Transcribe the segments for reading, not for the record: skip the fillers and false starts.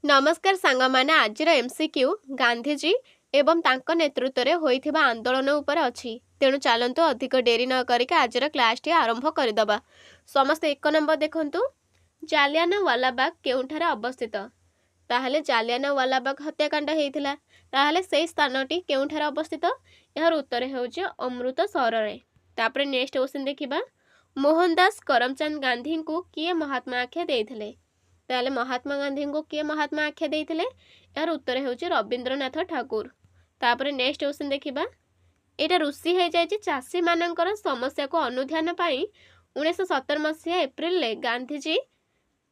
नमस्कार सांगमाने आजिर एमसीक्यू गांधीजी एवं तांको नेतृत्व रे होइथिबा आंदोलन उपर अछि। तेणु चलतु अधिक डेरी न करिक आजिर क्लास टी आरंभ करदबा। समस्त एक नंबर देखंतु जालियानवालाबाग केउठारे अवस्थित। ताहले जालियानवालाबाग हत्याकांड हेइथिला। ताहले सेही स्थानटी केउठारे अवस्थित? यार उत्तर हेउछि अमृतसर रे। तापरे नेक्स्ट क्वेश्चन देखिबा मोहनदास करमचंद गांधी को किए महात्मा आख्या देइथिले? ताहले महात्मा गांधी को किए महात्मा आख्या देइथिले? यार उत्तर हेउछि रविंद्रनाथ ठाकुर। तापरे नेक्स्ट क्वेश्चन देखिबा एटा रुषि हे जायछि चासी मानकर समस्या को अनुध्यान पाई 1917 मसीहा एप्रिल ले गांधीजी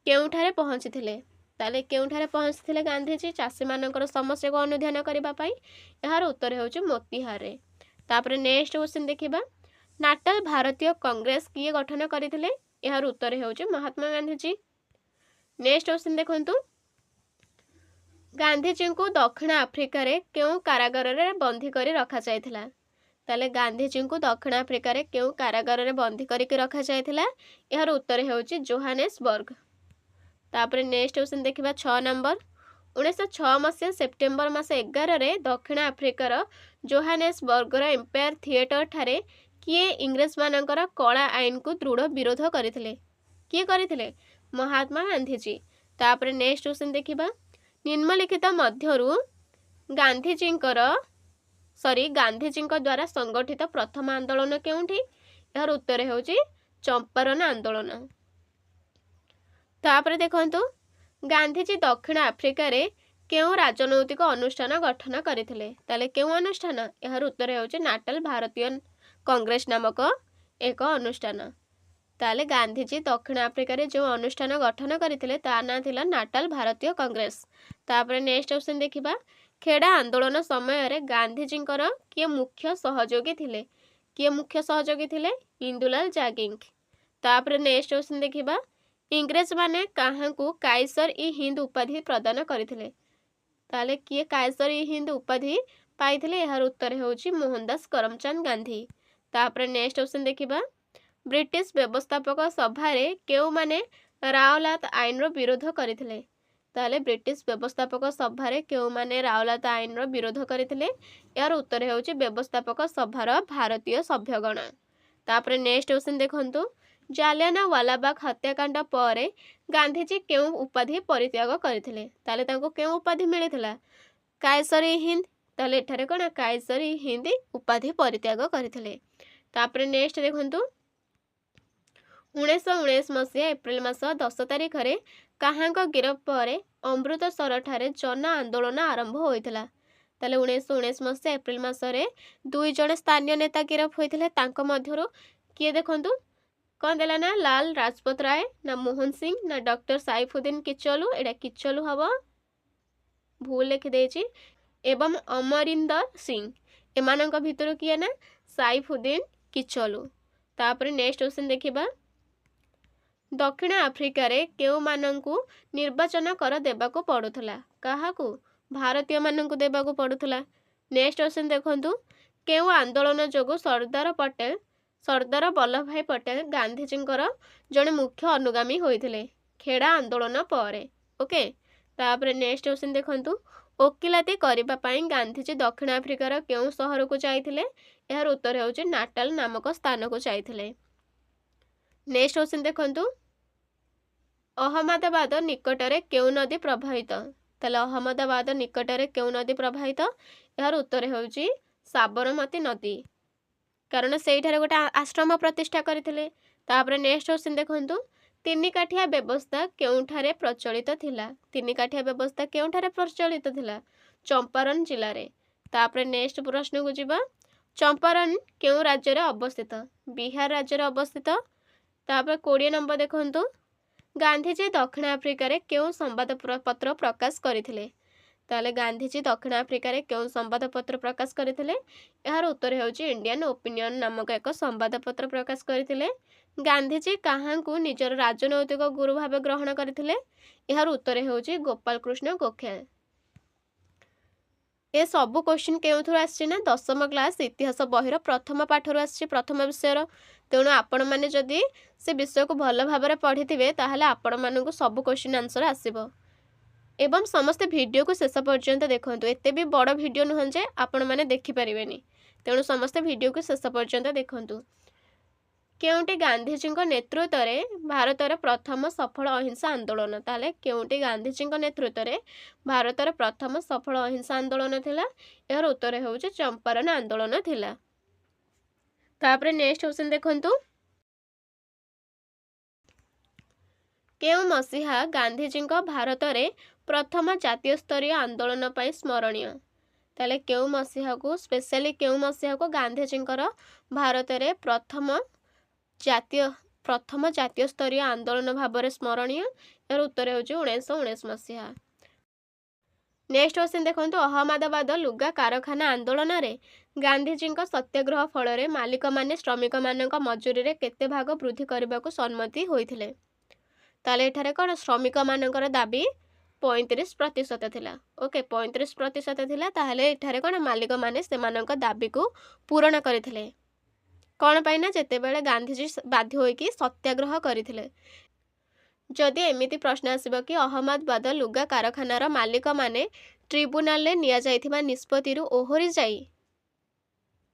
केउठारे पहुंचीथिले? ताले केउठारे पहुंचीथिले गांधीजी चासी मानकर समस्या को अनुध्यान करिबा पाई? यार उत्तर हेउछि मोतीहार रे। तापरे नेक्स्ट क्वेश्चन देखिबा नाटाल भारतीय कांग्रेस किए गठन करिथिले? यार उत्तर हेउछि महात्मा गांधीजी। नेक्स्ट क्वेश्चन देखंतु गांधीजी को दक्षिण आफ्रिका रे केउ कारागार रे बंदी करी रखा जायथिला? ताले गांधीजी को दक्षिण आफ्रिका रे केउ कारागार रे बंदी करी रखा जायथिला? यार उत्तर हेउछि जोहानेसबर्ग। तापरे नेक्स्ट क्वेश्चन देखिबा 6 नंबर 1906 मसीहा सेप्टेम्बर मास 11 रे दक्षिण आफ्रिकार जोहानेसबर्ग रो एम्पायर थिएटर ठारे किए इंग्रेज मानकर कला आईन को दृढ़ विरोध करथिले? किए करथिले? महात्मा गांधीजी। तापरे नेक्स्ट क्वेश्चन देखिबा निम्नलिखित मध्यरु गांधीजी द्वारा संगठित प्रथम आंदोलन केउठी? यार उत्तर हेउछि चंपारण आंदोलन। तापरे देखंतु गांधीजी दक्षिण आफ्रिका रे केउ राजनैतिक अनुष्ठान गठन करथिले? ताले केउ अनुष्ठान? यार उत्तर हेउछि नाटाल भारतीय कांग्रेस नामक एक अनुष्ठान। ताले गांधीजी दक्षिण आफ्रिका रे जो अनुष्ठान गठन करथिले ता ना थिला नाटाल भारतीय कांग्रेस। तापरे नेक्स्ट क्वेश्चन देखिबा खेड़ा आंदोलन समय रे गांधीजी किए मुख्य सहयोगी थिले? किए मुख्य सहयोगी थिले? इंदुलाल जागिंग। तापरे नेक्स्ट क्वेश्चन देखिबा इंग्रेज माने काहाकू काइसर ई हिंद उपाधि प्रदान करथिले? ताले किए काइसर ई हिंद उपाधि पाइथिले? यार उत्तर हेउछि मोहनदास करमचंद गांधी। तापरे नेक्स्ट क्वेश्चन देखिबा ब्रिटिश व्यवस्थापक सभा रे केउ माने रावलात आईन रो विरोध करथिले? ताले ब्रिटिश व्यवस्थापक सभा रे केउ माने रावलात आईन रो विरोध करथिले? यार उत्तर हेउछि व्यवस्थापक सभार भारतीय सभ्यगण। तापरे नेक्स्ट क्वेश्चन देखंतु जालियानवालाबाग हत्याकांड परे गांधीजी केउ उपाधि परित्याग करथिले? ताले तांको केउ उपाधि मिलिथिला? काइसर ई हिंद। ताले एठारे कोन काइसर ई हिंद उपाधि परित्याग करथिले। तापरे नेक्स्ट देखंतु 1919 मसीहा एप्रिल मास 10 तारिख रे काहांक गिरफ परे अमृतसर ठारे जन आंदोलन आरंभ होइथिला? ताले 1919 मसीहा एप्रिल मास रे दुई जण स्थानीय नेता गिरफ होइथिले। तांको मध्यरु किए देखंतु कोन देला ना लाल राजपत राय ना मोहन सिंह ना डॉक्टर साइफुद्दीन किचलू। एडा किचलू हबो भूल लिखि देछि एवं अमरिंदर सिंह एमानंक भितरु किए ना साइफुद्दीन किचलू। तापरे नेक्स्ट क्वेश्चन देखिबा दक्षिण आफ्रिका रे केउ मानंकु निर्वाचन कर देबाको पडुथला? काहाकू? भारतीय मानंकु देबाको पडुथला। नेक्स्ट क्वेश्चन देखंतु केउ आंदोलन जोगु सरदार वल्लभ भाई पटेल गांधीजींकर जने मुख्य अनुगामी होइथिले? खेड़ा आंदोलन परे। ओके। तापरे नेक्स्ट क्वेश्चन देखंतु ओकिलाती करिबा पई गांधीजी दक्षिण आफ्रिकार केउ शहर को जाइथिले? यार उत्तर हेउछि नाटाल नामक स्थान को जाइथिले। नेक्स्ट क्वेश्चन देखंतु अहमदाबाद निकटरे केउ नदी प्रवाहित? ताले अहमदाबाद निकटरे केउ नदी प्रवाहित? यार उत्तर हेउछि साबरमती नदी, कारण सेइठारे गोटे आश्रम प्रतिष्ठा करथिले। तापरे नेक्स्ट क्वेश्चन देखंतु तीन काठिया व्यवस्था केउठारे प्रचलित थिला? तीन काठिया व्यवस्था केउठारे प्रचलित थिला? चंपारण जिल्ला रे। तापरे नेक्स्ट प्रश्न को जिबा चंपारण केउ राज्य रे अवस्थित? बिहार राज्य रे अवस्थित। तापर 20 नंबर देखंतु गांधीजी दक्षिण आफ्रिका रे केउ संवाद पत्र प्रकाश करथिले? ताले गांधीजी दक्षिण आफ्रिका रे केउ संवाद पत्र प्रकाश करथिले? यार उत्तर हेउछि इंडियन ओपिनियन नामक एक संवाद पत्र प्रकाश करथिले। गांधीजी काहाकू निजर राजनैतिक गुरु भावे ग्रहण करथिले? यार उत्तर हेउछि गोपाल कृष्ण गोखले। ए सबु क्वेश्चन केउथुर आछि ना दशम क्लास इतिहास बहिर प्रथम पाठर आछि, प्रथम विषयर। तेणु आपण माने जदि से विषय को भल भाव पढ़ी थे ताहले आपण मानकु सब क्वेश्चन आंसर आसीबो। एवं समस्ते वीडियो को शेष पर्यंत देखूँ एत भी बड़ वीडियो नुहं जे आपण मैंने देखिपारे तेणु समस्ते वीडियो को शेष पर्यंत देखूँ केउंटी गांधीजी नेतृत्व में भारतर प्रथम सफल अहिंसा आंदोलन ताले केउंटी गांधीजी नेतृत्व में भारतर प्रथम सफल अहिंसा आंदोलन थिला यार उत्तर होउचे चंपारण आंदोलन थिला। तापरे नेक्स्ट क्वेश्चन देखंतु केउ मसीहा गांधीजी भारत में प्रथम जातीय स्तरीय आंदोलन पर स्मरणीय ताले केउ मसीहा को स्पेशली केउ मसीहा को गांधीजी भारत में प्रथम जातीय स्तरीय आंदोलन भाव में स्मरणीय यार उत्तर होउचे 1919 मसीहा। नेक्स्ट क्वेश्चन देखंतु अहमदाबाद लुगा कारखाना आंदोलन रे गांधीजी सत्याग्रह फल मालिक माने श्रमिक मान मजूरी रे केते भाग वृद्धि करने को सम्मति होइथिले ताले एठारे कौन श्रमिक मानकर दाबी 35% थिला। ओके 35% थिला ताहले एठारे कौन मालिक माने सेमानक दाबी को पूरण करथिले कौन पाई ना जेते बेले गांधीजी बाध्य होइकी सत्याग्रह करथिले। जदि एमिति प्रश्न आसिबो कि अहमदाबाद लुगा कारखानार मालिक माने ट्रिब्यूनाल निया जाइथिबा निष्पत्ति ओहरी जाई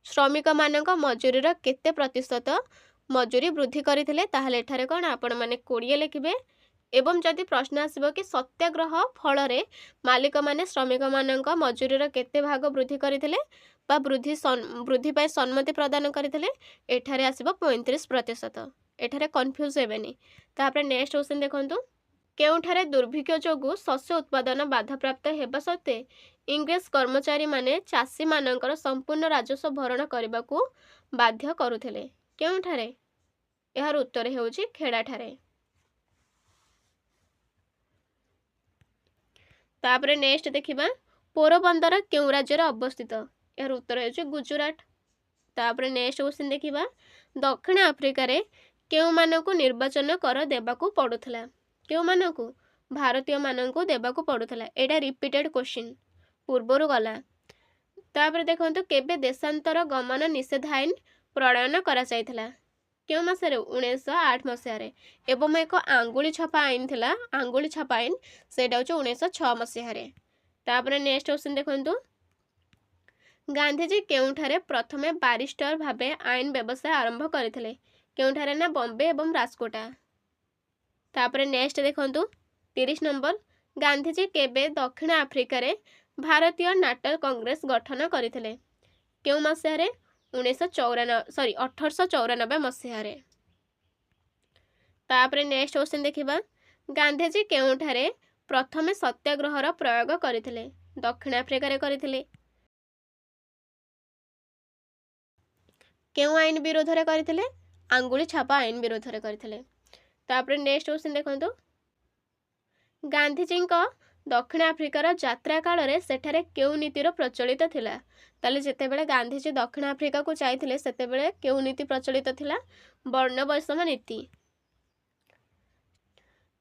श्रमिक मानक मजूरीर केते प्रतिशत मजूरी वृद्धि करथिले ताहले एठारे कौन आपण माने 20 लिखिबे। एवं जदि प्रश्न आसिबो कि सत्याग्रह फल मालिक माने श्रमिक मानक मजूरीर केते भाग वृद्धि करथिले बा वृद्धि पाई सम्मति प्रदान करथिले एठारे आसिबो 35%। एठारे कन्फ्यूज हेबेनी। तापरे नेक्स्ट क्वेश्चन देखंतु केउठारे दुर्भिक्ष जोगु शस्य उत्पादन बाधाप्राप्त हेबा सत्ते इंग्रेज कर्मचारी माने चाषी मानकर संपूर्ण राजस्व भरण करने को बाध्य करुथिले केउठारे यार उत्तर हेउची खेड़ाठारे। तापरे नेक्स्ट देखिबा पोरबंदर केउ राज्य अवस्थित यार उत्तर हेउची गुजरात। तापरे नेक्स्ट क्वेश्चन देखिबा दक्षिण आफ्रिका रे केउ मानकु निर्वाचन कर देबाकू पड़ुथला केउ मानकु भारतीय मानकु देबाकू पड़ुथला एटा रिपीटेड क्वेश्चन पूर्वरु गला। तापरे देखंतु केबे देशांतर गमन निषेध आईन प्रणयन करा जायथिला केउ मासरे 1908 मसिया रे एवं एक आंगुली छापा आईन थिला आंगुली छापा आईन सेटा होचे 1906 मसिया रे। तापरे नेक्स्ट क्वेश्चन देखंतु गांधीजी केउठारे प्रथमे बारिस्टर भाबे आईन व्यवसाय आरंभ करथिले केउठारे ना बॉम्बे एवं राजकोटा। तापरे नेक्स्ट देखंतु 30 नंबर गांधीजी केबे दक्षिण आफ्रिका रे भारतीय नाटल कांग्रेस गठन करथिले केउ मसिया रे 1894 मसिया रे। तापरे नेक्स्ट क्वेश्चन देखिबा गांधीजी केउठारे प्रथमे सत्याग्रहर प्रयोग करथिले दक्षिण आफ्रिका रे करथिले केउ आईन विरोध रे करथिले आंगुली छापा आईन विरोध रे करथिले। तापरे नेक्स्ट क्वेश्चन देखंतु गांधीजी दक्षिण आफ्रिकार यात्रा काल रे सेठारे केउ नीतिर प्रचलित थिला ताले जेते बेले गांधीजी दक्षिण आफ्रिका को जाइथिले सेते बेले केउ नीति प्रचलित थिला वर्ण वैषम नीति।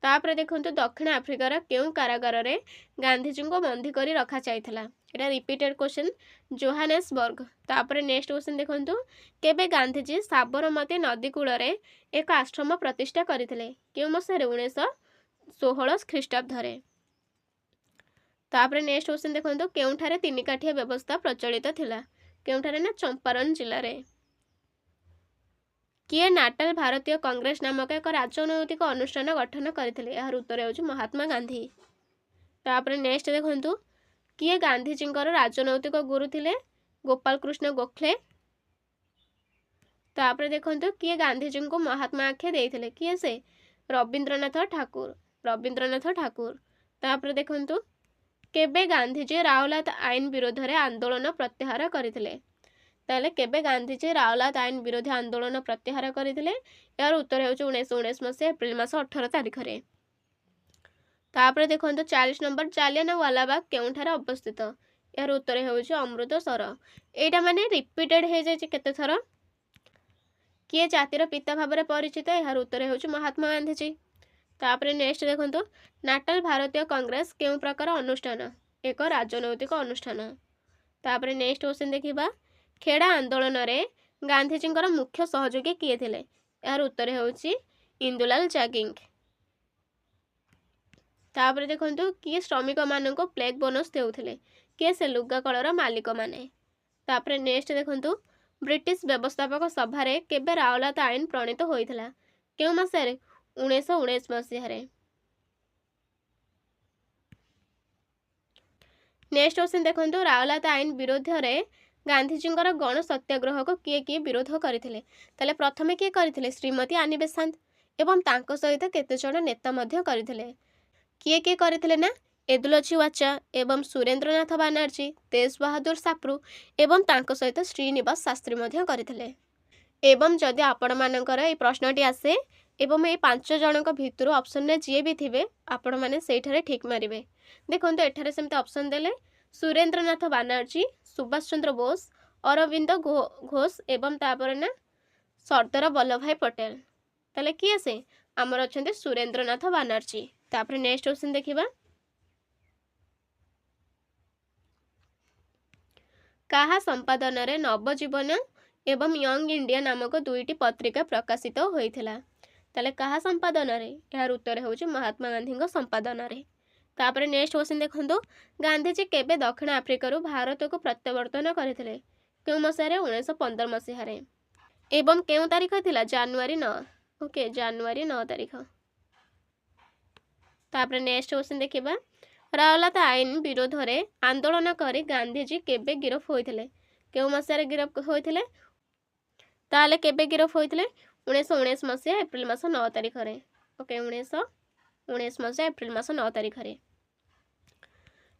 तापरे देखंतु दक्षिण आफ्रिकार केउ कारागार रे गांधीजी को बंदी करी रखा जाइथिला एटा रिपीटेड क्वेश्चन जोहानेसबर्ग। तापरे नेक्स्ट क्वेश्चन देखंतु केबे गांधीजी साबरमती नदी कूल रे एक आश्रम प्रतिष्ठा करथिले केउ मसिया 1916 ख्रीष्टाब्द रे। तापरे नेक्स्ट क्वेश्चन देखंतु केउठारे तीन काठिया व्यवस्था प्रचलित थिला केउठारे ना चंपारण जिल्ला रे। किए नाटल भारतीय कांग्रेस नामक एक राजनैतिक अनुष्ठान गठन करथिले यार उत्तर हेउची महात्मा गांधी। तापरे नेक्स्ट देखंतु किए गांधीजी राजनैतिक गुरु थिले गोपाल कृष्ण गोखले। तापरे देखंतु किए गांधीजी को महात्मा आख्या देइथिले किए से रविंद्रनाथ ठाकुर। तापरे देखंतु केबे गांधीजी रावलात आईन विरोध रे आंदोलन प्रत्याहार करथिले ताले केबे गांधीजी रावलात आईन विरोधी आंदोलन प्रत्याहार करथिले यार उत्तर हेउची 1919 मसिया एप्रिल मास 18 तारिख रे। तापरे देखंतु 40 नंबर जालियानवाला बाग केउठारे अवस्थित यार उत्तर हेउची अमृतसर। एटा माने रिपीटेड हे जाय केते थर किए जातिर पिता भाव में परिचित यार उत्तर हेउची महात्मा गांधीजी। तापरे नेक्स्ट देखंतु नाटल भारतीय कांग्रेस केउ प्रकार अनुष्ठान एक राजनैतिक अनुष्ठान। तापरे नेक्स्ट क्वेश्चन देखिबा खेड़ा आंदोलन रे गांधीजी मुख्य सहयोगी किए थिले यार उत्तर हेउची इंदुलाल जागिंग। तापर देखंतु किए श्रमिक मानक प्लेग बोनस देउथिले किए से लुगा कलर मालिक माने। तापर नेक्स्ट देखंतु ब्रिटिश व्यवस्थापक सभा रे केबे रावलात आईन प्रणीत होइथिला केउ मसिया 1919 मसिया रे। नेक्स्ट क्वेश्चन देखंतु रावलात आईन विरोध रे गांधीजींकर गण सत्याग्रह को किए किए विरोध करथिले ताले प्रथमे किए करथिले श्रीमती आनी बेसांत एवं तांको सहित केते जण नेता मध्य करथिले किए किए करथिले ना एदुलछी वाचा एवं सुरेंद्रनाथ बानर्जी तेज बहादुर साप्रू एवं तांको सहित श्रीनिवास शास्त्री मध्य करथिले। एवं जदि आपण मानकर ए प्रश्नटी आसे एवं ए 5 जनक भितर ऑप्शन ने जे भी थिबे आपण माने सेठारे ठीक मारिबे। देखंतु एठारे सेमते ऑप्शन देले सुरेंद्रनाथ बानर्जी सुभाष चंद्र बोस अरविंद घोष एवं तापर ना सरदार वल्लभ भाई पटेल ताले किए से आमर अछंते सुरेंद्रनाथ बानर्जी। तापर नेक्स्ट क्वेश्चन देखिबा काहा संपादन रे नवजीवन एवं यंग इंडिया नामक दुईटी पत्रिका प्रकाशित होइथिला ताले काहा संपादन रे यार उत्तर होउची महात्मा गांधी संपादन रे। तापर नेक्स्ट क्वेश्चन देखंतु गांधीजी केबे दक्षिण अफ्रिका रु भारत को प्रत्यावर्तन करथिले केउ मसिया रे 1915 मसिया रे एवं केउ तारीख थिला जनवरी 9 ओके जनवरी 9 तारीख। तापर नेक्स्ट क्वेश्चन देखिबा रावलात आईन विरोध रे आंदोलन करी गांधीजी केबे गिरफ होइथिले केउ मसिया रे गिरफ होइथिले ताले केबे गिरफ होइथिले 1919 मसिया एप्रिल मास 9 तारीख रे ओके 1919 मसिया एप्रिल मास 9 तारीख रे।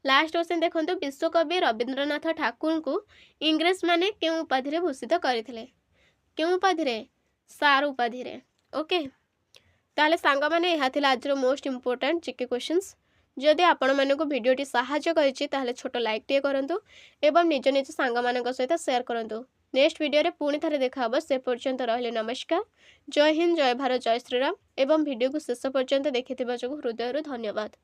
लास्ट क्वेश्चन देखंतु विश्वकवि रविंद्रनाथ ठाकुर को इंग्रेज माने केउ उपाधि रे भूषित करथिले केउ उपाधि रे सार उपाधि रे ओके। ताले सांग माने एहा थिला आज मोस्ट इंपोर्टेंट जीके क्वेश्चंस। जदि आपण मानक वीडियोटी सहाय्य करिछि ताले छोट लाइक टे करंतु एवं निज निज सांग मानक सहित शेयर करंतु। नेक्स्ट वीडियो रे पुणी थारे देखा हबो से पर्यंत रहले नमस्कार जय हिंद जय भारत जय श्रीराम एवं वीडियो को शेष पर्यंत देखिथिबा जो हृदयरु धन्यवाद।